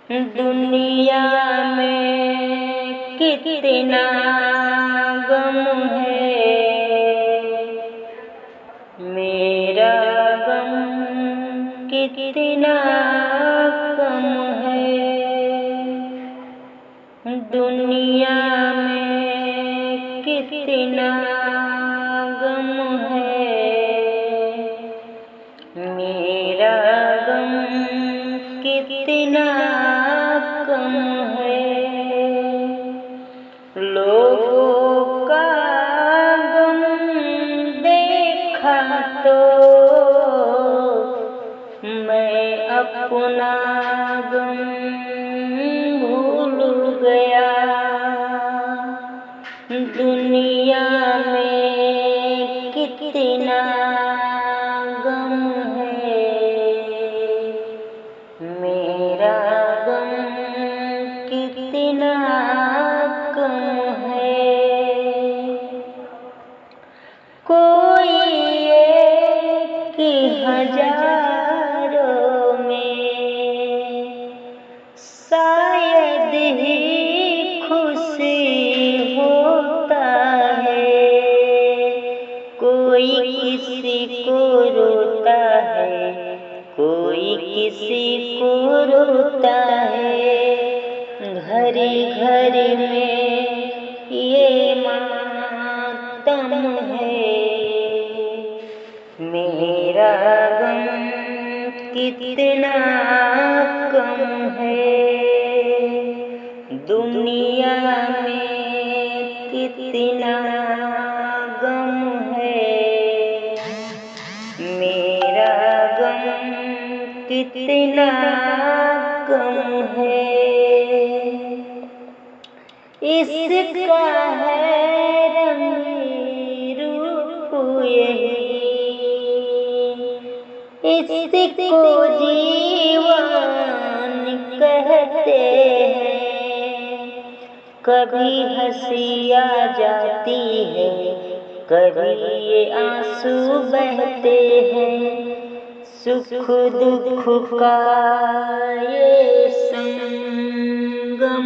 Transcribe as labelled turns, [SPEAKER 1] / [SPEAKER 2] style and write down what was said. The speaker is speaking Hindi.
[SPEAKER 1] दुनिया में कितना गम है, मेरा गम कितना कम है। दुनिया में कितना गम है, मेरा गम कितना कम है। लोगों का गम देखा तो मैं अपना गम भूल गया। दुनिया में कितना गम है, मेरा गम कितना कम है। कोई एक हजारों में शायद ही खुशी होता है। कोई किसी को रोता है, कोई किसी को रोता है। घड़ी घड़ी में ये मातम है, मेरा गम कितना कम है। दुनिया में कितना गम है, मेरा गम कितना कम है। इसका है रंग रूप यही, इसको जीवन कहते हैं। कभी हंसी आ जाती है, कभी ये आंसू बहते हैं। सुख दुख का ये संगम